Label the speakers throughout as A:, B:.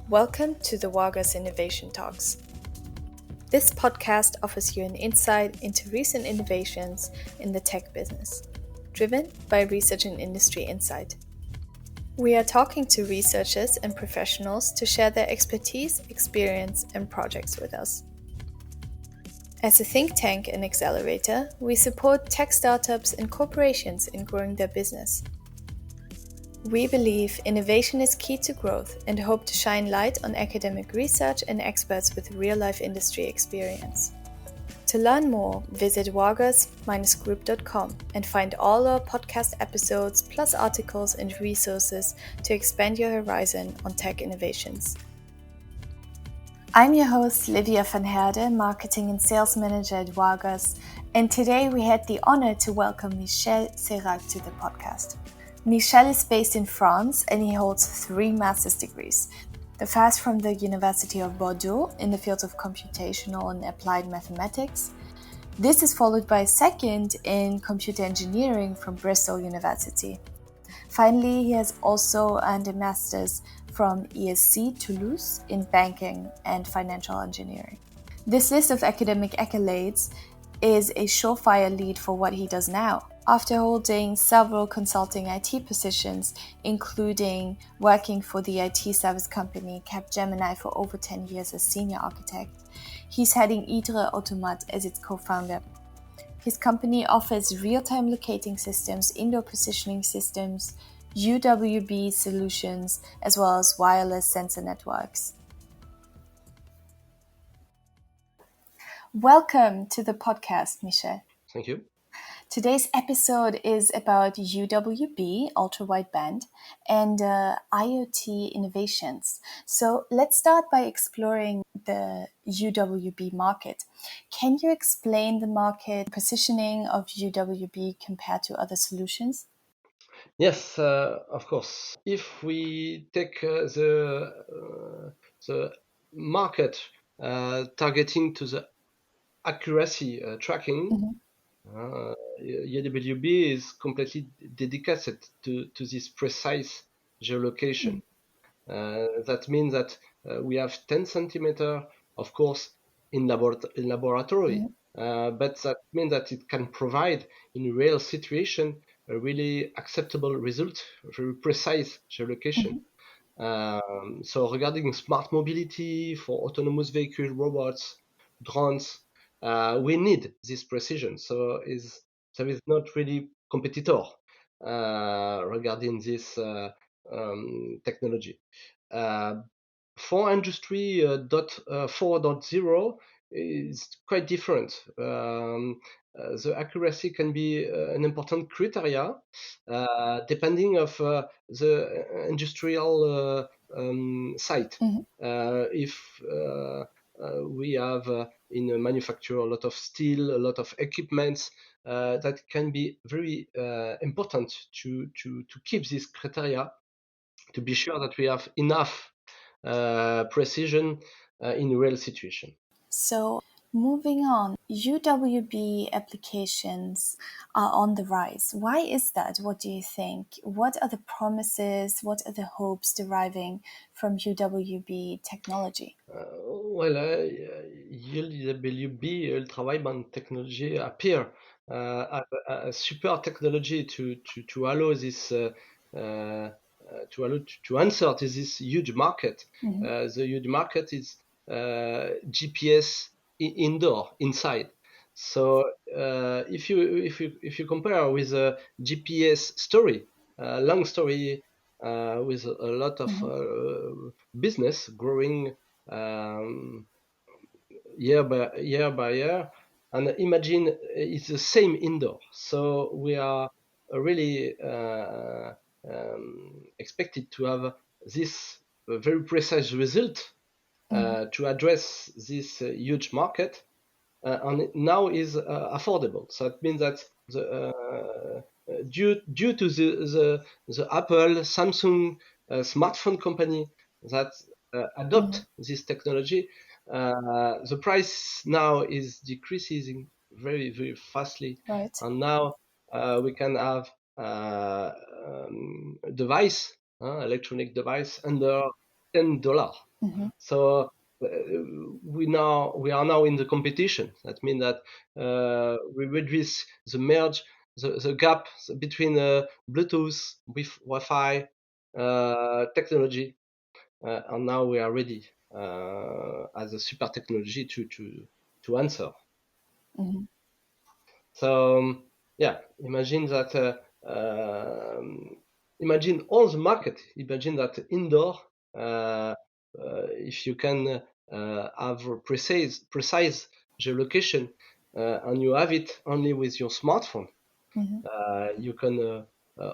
A: Welcome to the Wagas Innovation Talks. This podcast offers you an insight into recent innovations in the tech business, driven by research and industry insight. We are talking to researchers and professionals to share their expertise, experience, and projects with us. As a think tank and accelerator, we support tech startups and corporations in growing their business. We believe innovation is key to growth and hope to shine light on academic research and experts with real-life industry experience. To learn more, visit wagas-group.com and find all our podcast episodes plus articles and resources to expand your horizon on tech innovations. I'm your host, Livia van Herde, Marketing and Sales Manager at Wagas, and today we had the honor to welcome Michel Seyrac to the podcast. Michel is based in France and he holds 3 master's degrees. The first from the University of Bordeaux in the fields of computational and applied mathematics. This is followed by a second in computer engineering from Bristol University. Finally, he has also earned a master's from ESC Toulouse in banking and financial engineering. This list of academic accolades is a surefire lead for what he does now. After holding several consulting IT positions, including working for the IT service company Capgemini for over 10 years as senior architect, he's heading IIDRE Automate as its co-founder. His company offers real-time locating systems, indoor positioning systems, UWB solutions, as well as wireless sensor networks. Welcome to the podcast, Michel.
B: Thank you.
A: Today's episode is about UWB, ultra-wideband, and IoT innovations. So let's start by exploring the UWB market. Can you explain the market positioning of UWB compared to other solutions?
B: Yes, of course. If we take the market targeting to the accuracy tracking, UWB is completely dedicated to this precise geolocation. That means that we have 10 centimeter, of course, in laboratory, but that means that it can provide in real situation a really acceptable result, very precise geolocation. So regarding smart mobility for autonomous vehicle, robots, drones, we need this precision. So there is not really competitor regarding this technology. For industry 4.0 is quite different. The accuracy can be an important criteria depending of the industrial site. If we have in a manufacturer a lot of steel, a lot of equipments, that can be very important to keep this criteria, to be sure that we have enough precision in real situation.
A: So moving on, UWB applications are on the rise. Why is that? What do you think? What are the promises? What are the hopes deriving from UWB technology?
B: UWB ultra-wideband technology appear as a super technology to allow this to answer to this huge market. The huge market is GPS indoor, inside. So if you compare with a GPS story, long story with a lot of business growing year by year, and imagine it's the same indoor. So we are really expected to have this very precise result to address this huge market, and now is affordable. So it means that due to the Apple, Samsung smartphone company that adopt this technology, the price now is decreasing very, very fastly.
A: Right.
B: And now we can have device, electronic device under $10. So we are now in the competition. That means that we reduce the gap between Bluetooth with Wi-Fi technology, and now we are ready as a super technology to answer. So yeah, imagine that. Imagine all the market. Imagine that indoor. If you can have a precise geolocation, and you have it only with your smartphone, you can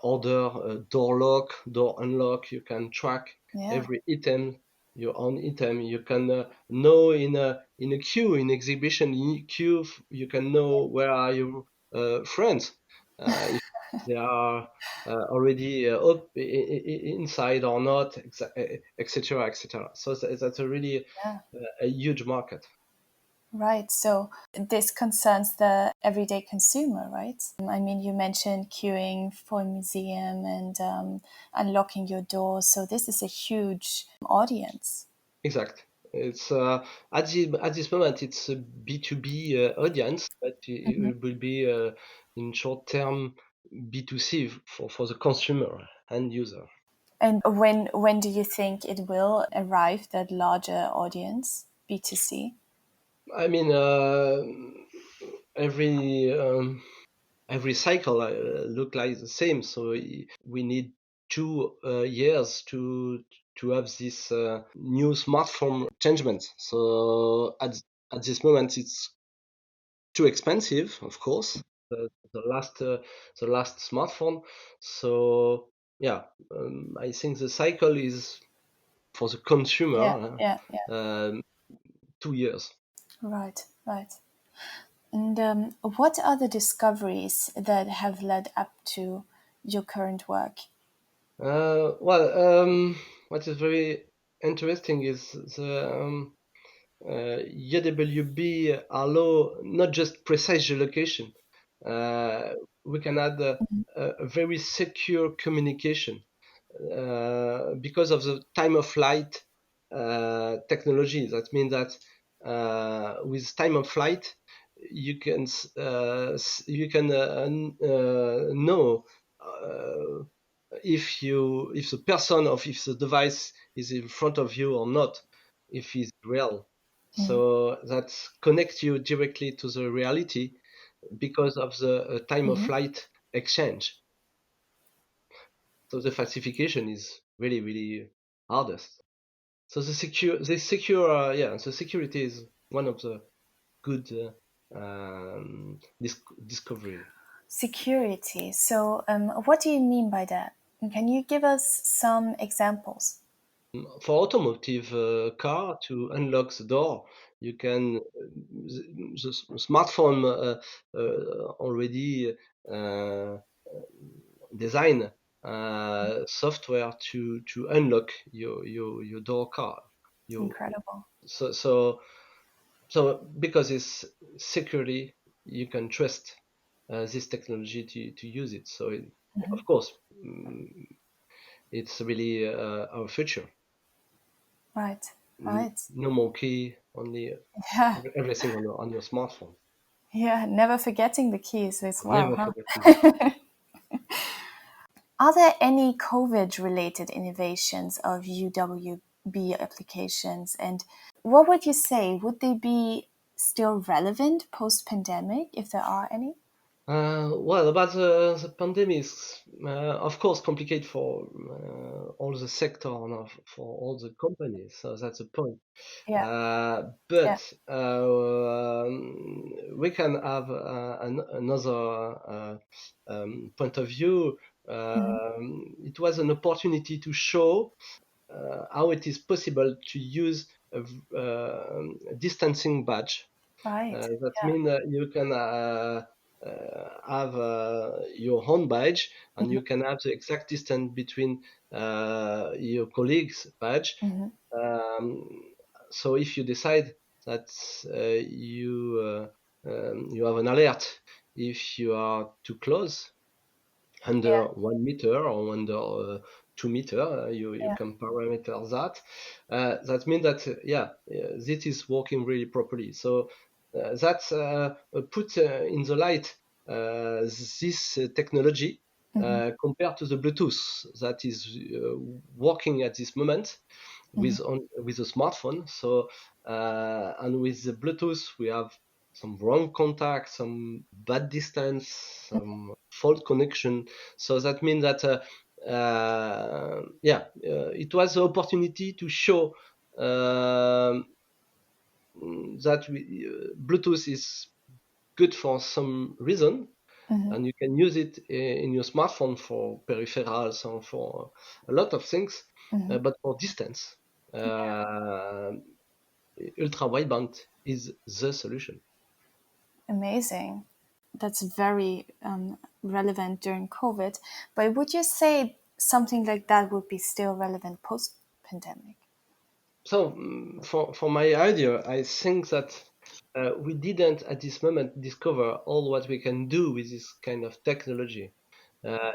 B: order a door lock, door unlock. You can track every item, your own item. You can know in a queue, in exhibition queue, you can know where are your friends, if they are already up inside or not, etc., etc. So that's a really a huge market.
A: Right. So this concerns the everyday consumer, right? I mean, you mentioned queuing for a museum and unlocking your door. So this is a huge audience.
B: Exact. It's at this moment it's a B2B audience, but it will be in short term B2C for the consumer and user.
A: And when do you think it will arrive, that larger audience, B2C?
B: I mean, every every cycle look like the same, so we need 2 years to have this new smartphone changement. So at this moment, it's too expensive, of course. The last smartphone. So yeah, I think the cycle is for the
A: Yeah,
B: consumer
A: yeah, yeah.
B: 2 years.
A: Right, right. And what are the discoveries that have led up to your current work?
B: Well, what is very interesting is the UWB allow not just precise geolocation. Uh, we can add a very secure communication because of the time of flight technology. That means that with time of flight, you can know uh, if the person or if the device is in front of you or not, if it's real. So that connects you directly to the reality because of the time of flight exchange. So the falsification is really, really hardest. So the security is one of the good discovery.
A: Security. So, what do you mean by that? Can you give us some examples?
B: For automotive car to unlock the door, you can the smartphone already uh, design software to unlock your door car. You
A: Incredible.
B: so so so because it's securely you can trust this technology to use it. So of course it's really our future.
A: Right, right.
B: No more key, only
A: Yeah,
B: everything on your smartphone.
A: yeah. Never forgetting the keys as well,
B: Never
A: huh?
B: forgetting.
A: Are there any COVID-related innovations of UWB applications? And what would you say? Would they be still relevant post-pandemic, if there are any?
B: Well, about the pandemics, of course, complicate for all the sector and for all the companies. So that's the point.
A: Yeah, yeah.
B: But we can have another point of view. It was an opportunity to show how it is possible to use a distancing badge.
A: Right.
B: That
A: Yeah.
B: means you can have your own badge and you can have the exact distance between your colleagues' badge. Um, so if you decide that you have an alert if you are too close, under
A: Yeah.
B: 1 meter or under 2 meter. You can parameter that. That means that this is working really properly. So that's put in the light this technology compared to the Bluetooth that is working at this moment with a smartphone. So and with the Bluetooth, we have some wrong contact, some bad distance, some fault connection. So that means that it was the opportunity to show that Bluetooth is good for some reason, and you can use it in your smartphone for peripherals and for a lot of things, but for distance, ultra wideband is the solution.
A: Amazing. That's very relevant during COVID. But would you say something like that would be still relevant post-pandemic?
B: So for my idea, I think that we didn't at this moment discover all what we can do with this kind of technology.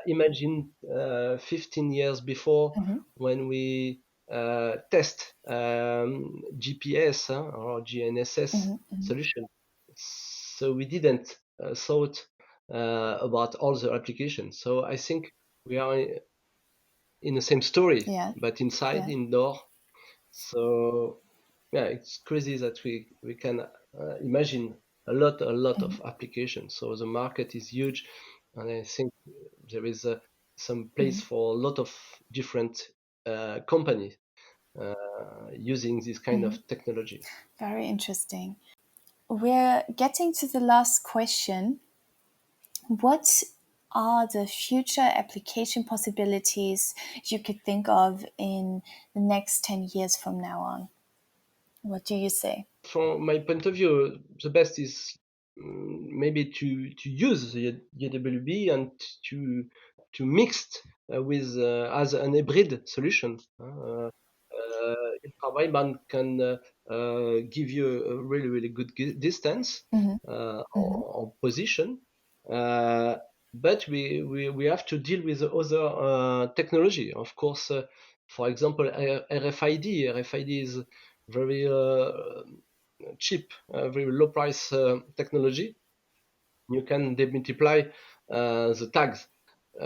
B: Imagine 15 years before when we test GPS or GNSS solution. So we didn't thought about all the applications. So I think we are in the same story, but inside, indoor. So yeah, it's crazy that we can imagine a lot of applications. So the market is huge, and I think there is some place for a lot of different companies using this kind of technology.
A: Very interesting. We're getting to the last question. What are the future application possibilities you could think of in the next 10 years from now on? What do you say?
B: From my point of view, the best is maybe to use the UWB and to mix with as an hybrid solution. Ultra wideband can give you a really good distance or position, but we have to deal with the other technology. Of course, for example, RFID. RFID is very cheap, very low price technology. You can demultiply the tags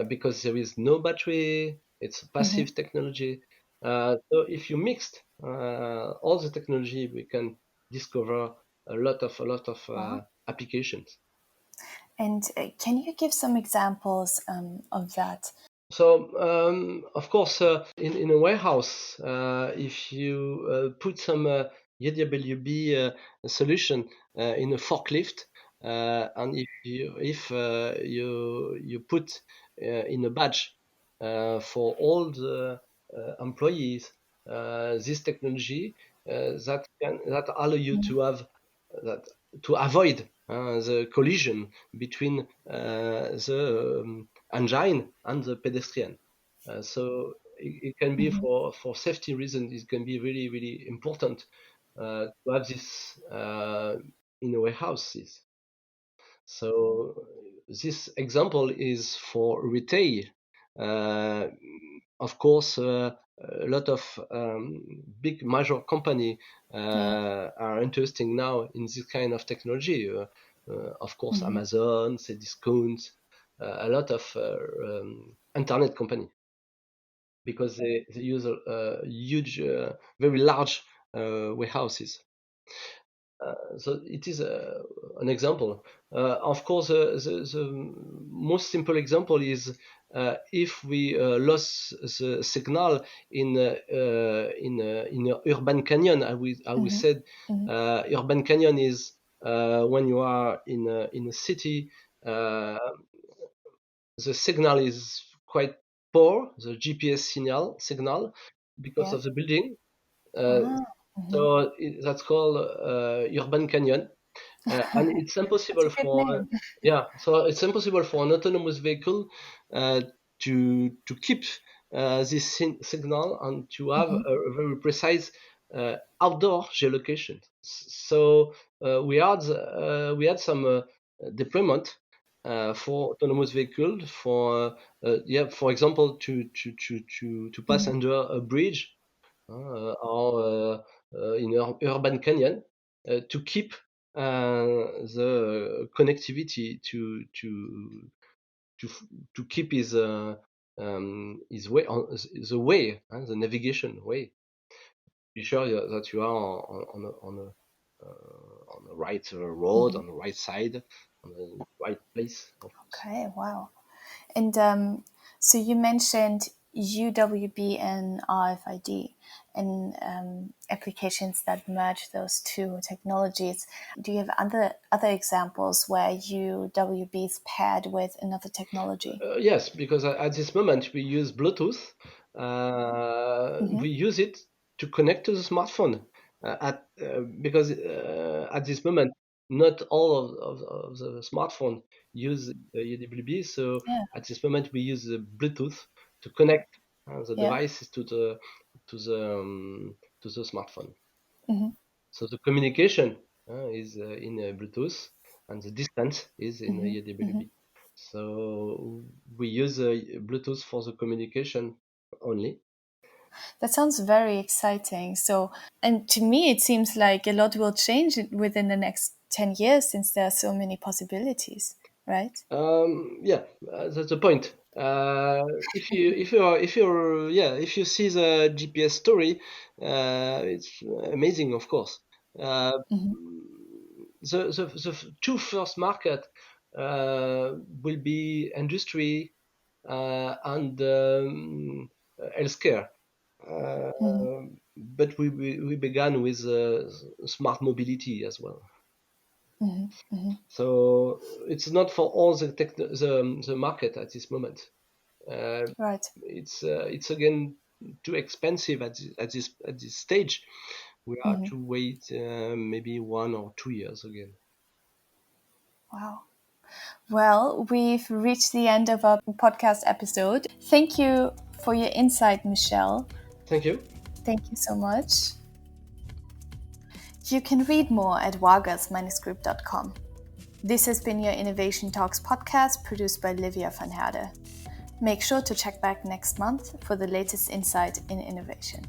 B: because there is no battery. It's a passive technology. So if you mixed all the technology, we can discover a lot of applications.
A: And can you give some examples of that?
B: So, of course, in a warehouse, if you put some UWB solution in a forklift, and if you put in a badge for all the employees this technology that allow you to have that to avoid the collision between the engine and the pedestrian. So it can be for safety reasons. It can be really important to have this in warehouses. So this example is for retail. Uh, of course, a lot of big major company are interested now in this kind of technology. Of course, Amazon, Cdiscount, a lot of internet company because they use huge, very large warehouses. So it is an example. Of course, the most simple example is if we lost the signal in a urban canyon. I said urban canyon is when you are in a city, the signal is quite poor, the GPS signal because of the building. So that's called urban canyon. And it's
A: That's
B: impossible
A: a good
B: for
A: name.
B: so it's impossible for an autonomous vehicle to keep this signal and to have a very precise outdoor geolocation. So we had some deployment for autonomous vehicle, for example, to pass under a bridge or in an urban canyon, to keep the connectivity to keep his way on the way, the navigation way. Be sure that you are on the right road, on the right side, on the right place.
A: Okay, wow. And so you mentioned UWB and RFID and applications that merge those two technologies. Do you have other examples where UWB is paired with another technology?
B: Yes, because at this moment we use Bluetooth. We use it to connect to the smartphone. Because at this moment, not all of the smartphone use UWB. So
A: Yeah.
B: at this moment, we use the Bluetooth to connect the
A: Yeah.
B: devices to the smartphone.
A: Mm-hmm.
B: So the communication is in Bluetooth, and the distance is in UWB. So we use Bluetooth for the communication only.
A: That sounds very exciting. So, and to me, it seems like a lot will change within the next 10 years since there are so many possibilities, right?
B: That's the point. If you see the GPS story, it's amazing, of course. The two first market will be industry and healthcare. But we began with smart mobility as well. So it's not for all the market at this moment.
A: Right.
B: It's again too expensive at this stage. We have to wait maybe 1 or 2 years again.
A: Wow. Well, we've reached the end of our podcast episode. Thank you for your insight, Michel.
B: Thank you.
A: Thank you so much. You can read more at wagas-group.com. This has been your Innovation Talks podcast produced by Livia van Herde. Make sure to check back next month for the latest insight in innovation.